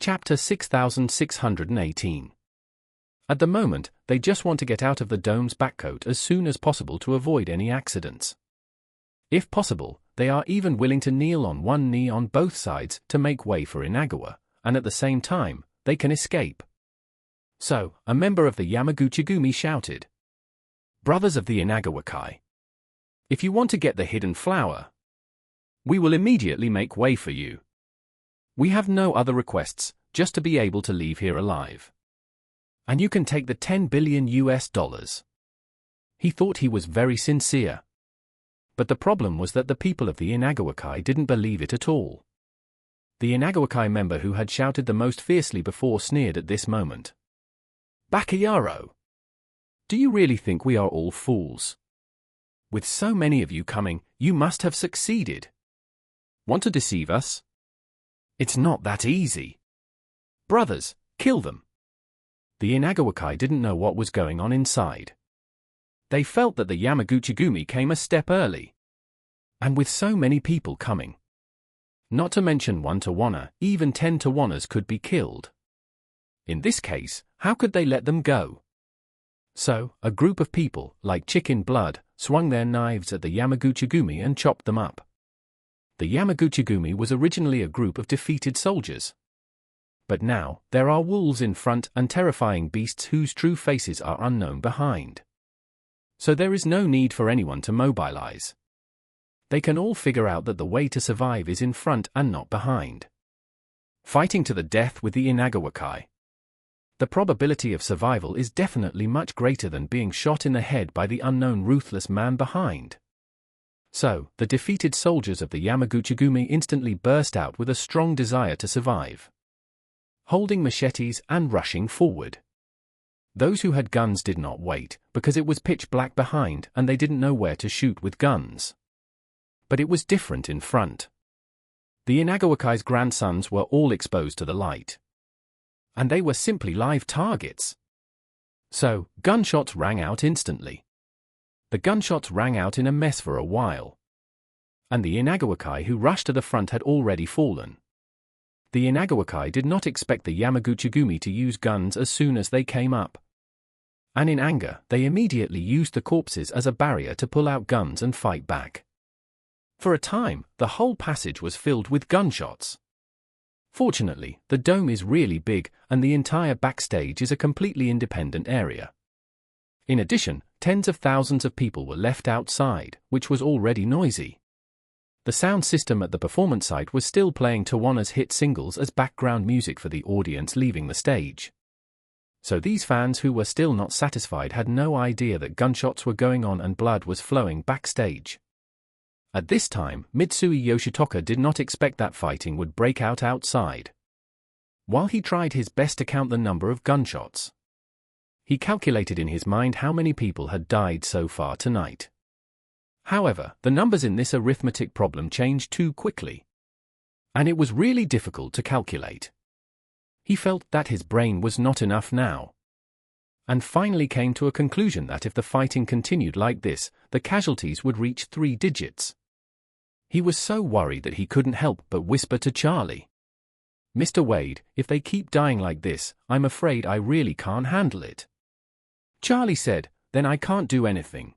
Chapter 6618. At the moment, they just want to get out of the dome's backcoat as soon as possible to avoid any accidents. If possible, they are even willing to kneel on one knee on both sides to make way for Inagawa, and at the same time, they can escape. So, a member of the Yamaguchi-gumi shouted, "Brothers of the Inagawa Kai, if you want to get the hidden flower, we will immediately make way for you. We have no other requests, just to be able to leave here alive. And you can take the $10 billion US. He thought he was very sincere. But the problem was that the people of the Inagawa Kai didn't believe it at all. The Inagawa Kai member who had shouted the most fiercely before sneered at this moment. "Bakayaro! Do you really think we are all fools? With so many of you coming, you must have succeeded. Want to deceive us? It's not that easy. Brothers, kill them." The Inagawa Kai didn't know what was going on inside. They felt that the Yamaguchi-gumi came a step early. And with so many people coming, not to mention 1 to 1, even 10 to 1ers could be killed. In this case, how could they let them go? So, a group of people, like chicken blood, swung their knives at the Yamaguchi-gumi and chopped them up. The Yamaguchi-gumi was originally a group of defeated soldiers. But now, there are wolves in front and terrifying beasts whose true faces are unknown behind. So there is no need for anyone to mobilize. They can all figure out that the way to survive is in front and not behind. Fighting to the death with the Inagawa Kai. The probability of survival is definitely much greater than being shot in the head by the unknown ruthless man behind. So, the defeated soldiers of the Yamaguchi-gumi instantly burst out with a strong desire to survive, holding machetes and rushing forward. Those who had guns did not wait, because it was pitch black behind and they didn't know where to shoot with guns. But it was different in front. The Inagawa Kai's grandsons were all exposed to the light. And they were simply live targets. So, gunshots rang out instantly. The gunshots rang out in a mess for a while. And the Inagawa Kai who rushed to the front had already fallen. The Inagawa Kai did not expect the Yamaguchi-gumi to use guns as soon as they came up. And in anger, they immediately used the corpses as a barrier to pull out guns and fight back. For a time, the whole passage was filled with gunshots. Fortunately, the dome is really big, and the entire backstage is a completely independent area. In addition, tens of thousands of people were left outside, which was already noisy. The sound system at the performance site was still playing Tawana's hit singles as background music for the audience leaving the stage. So these fans who were still not satisfied had no idea that gunshots were going on and blood was flowing backstage. At this time, Mitsui Yoshitoka did not expect that fighting would break out outside. While he tried his best to count the number of gunshots, he calculated in his mind how many people had died so far tonight. However, the numbers in this arithmetic problem changed too quickly. And it was really difficult to calculate. He felt that his brain was not enough now. And finally came to a conclusion that if the fighting continued like this, the casualties would reach 3 digits. He was so worried that he couldn't help but whisper to Charlie, "Mr. Wade, if they keep dying like this, I'm afraid I really can't handle it." Charlie said, "Then I can't do anything.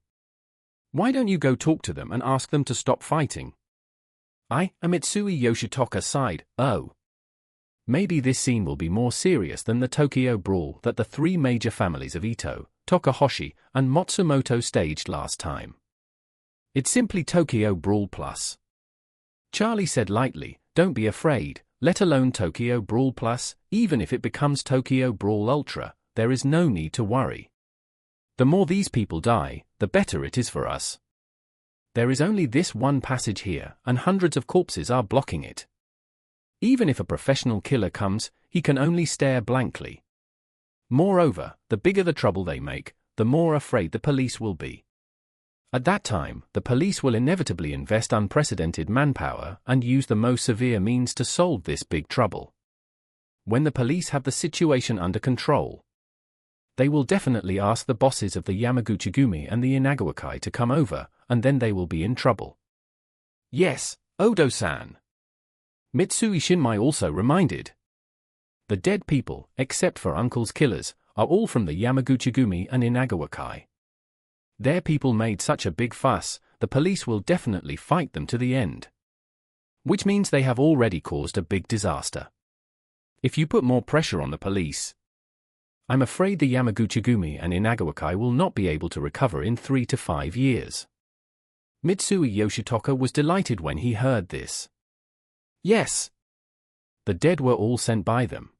Why don't you go talk to them and ask them to stop fighting?" Mitsui Yoshitoka sighed, "Oh. Maybe this scene will be more serious than the Tokyo Brawl that the 3 major families of Ito, Tokuhoshi, and Matsumoto staged last time. It's simply Tokyo Brawl Plus." Charlie said lightly, "Don't be afraid, let alone Tokyo Brawl Plus, even if it becomes Tokyo Brawl Ultra, there is no need to worry. The more these people die, the better it is for us. There is only this one passage here, and hundreds of corpses are blocking it. Even if a professional killer comes, he can only stare blankly. Moreover, the bigger the trouble they make, the more afraid the police will be. At that time, the police will inevitably invest unprecedented manpower and use the most severe means to solve this big trouble. When the police have the situation under control, they will definitely ask the bosses of the Yamaguchi-gumi and the Inagawa Kai to come over, and then they will be in trouble." "Yes, Odo-san," Mitsui Shinmai also reminded. The dead people, except for Uncle's killers, are all from the Yamaguchi-gumi and Inagawa-kai. Their people made such a big fuss, the police will definitely fight them to the end. Which means they have already caused a big disaster. If you put more pressure on the police, I'm afraid the Yamaguchi-gumi and Inagawa-kai will not be able to recover in 3 to 5 years. Mitsui Yoshitoka was delighted when he heard this. Yes. The dead were all sent by them.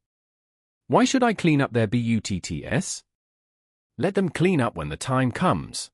Why should I clean up their butts? Let them clean up when the time comes.